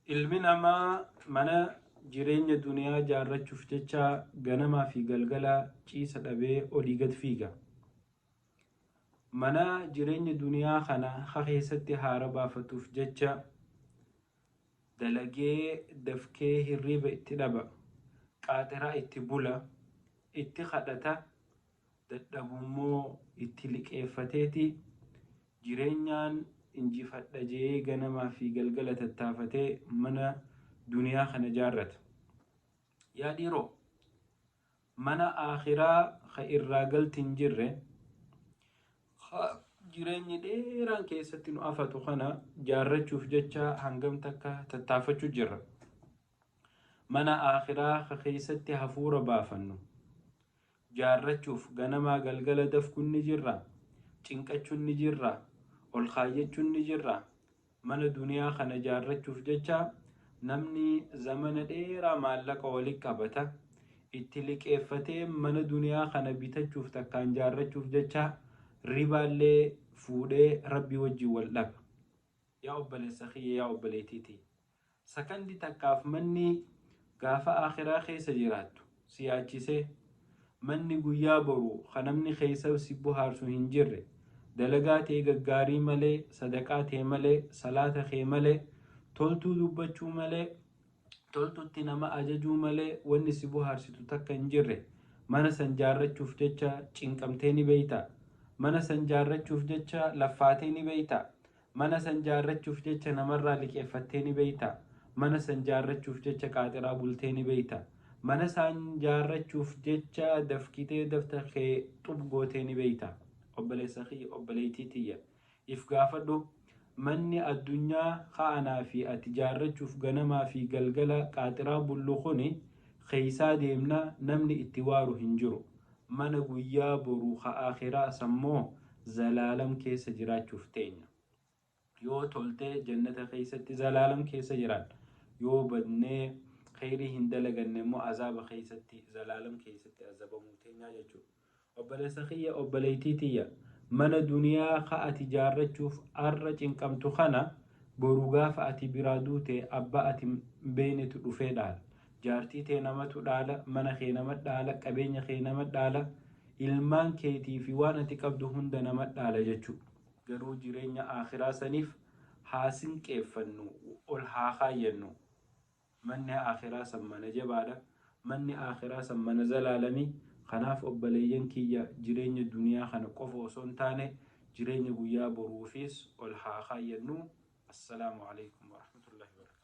ilmi namaa mana jireenya duniyaa jaarrachuuf jecha ganamaa fi galgala ciisa dhabee olii gad fiiga. Mana jireenya duniyaa kana keessatti haara baafatuuf jecha dalagee dafkee hirriba itti dhaba, qaaxiraa itti bula, itti kadhata, dadhabummoo itti liqeeffateeti jireenyaan injifadha jee ganamaa fi galgala tattaafatee mana duniyaa kana jaarrata. Yaa dhiiroo, mana aakhiraa ka irraa galti hin jirre jireenyi dheeraan keessatti nu afatu kana jaarrachuuf jecha hangam takka tattaafachuu jirra. Mana aakhiraa ka keessatti hafuura baafannu jaarrachuuf ganamaa galgala dafkuun ni jirra, cinqachuun ni jirra, ol kaayyachuun ni jirra. Mana duniyaa kana jaarrachuuf jecha namni zamana dheeraa maallaqa walitti qabata, itti liqeeffatee mana duniyaa kana bitachuuf takkaan jaarrachuuf jecha ribaallee fuudhee rabbii wajjin wal dhaba. Yaa obboleessa kiyya, yaa obboleettiiti, sakandi takkaaf manni gaafa aakhiraa keessa jiraattu siyaachisee manni guyyaa boru kan namni keessa si bohaarsu hin jirre, dalagaa tee gaggaarii malee, sadaqaa tee malee, salaata kee malee, toltuu dubbachuu malee, toltutti nama ajajuu malee wanni si bohaarsitu takka hin jirre, mana san jaarrachuuf jecha cinqamtee ni beeyta. Mana san jaarrachuuf jecha laffaatee ni beeyta. Mana san jaarrachuuf jecha namarraa liqeeffattee ni beeyta. Mana san jaarrachuuf jecha qaaxiraa bultee ni beeyta. Mana san jaarrachuuf jecha dafkitee dafta kee xubgootee ni beeyta. Obboleessa kiyya, obboleettii tiyya, if gaafadhu. Manni addunyaa ka'anaa fi ati jaarrachuuf ganamaa fi galgala qaaxiraa bullu kuni keeysaa deemna namni itti waaru hin jiru. Mana guyyaa boruu ka aakhiraa sammoo zalaalam keessa jiraachuuf teenya. Yoo toltee jannata keessatti zalaalam keessa jiraadha. Yoo badnee khayrii hin dalaganne immoo azaaba keessatti zalaalam keessatti azabamuu teenyaa jechuudha. Obboleessa kiyya, obboleettii tiyya, mana duniyaa ka ati jaarrachuuf arra cinqamtu kana boru gaafa ati biraa duute abbaa ati beenetu dhufee dhaala. Jaartii tee namatu dhaala, mana kee nama dhaala, qabeenya kee nama dhaala, ilmaan keetii fi waan ati qabdu hunda nama dhaala jechuudha. Garuu jireenya aakhiraa saniif haa sinqeeffannu, ol haa kaayyannu. Manni aakhiraa san mana jabaadha. Manni aakhiraa san mana zalaalamii. Kanaaf obboleeyyan kiyya jireenya duniyaa kana qofa osoo hin taane jireenya guyyaa boruufis ol haa kaayyannu. Assalaamu alaikum warahmatullahi wabarakatuh.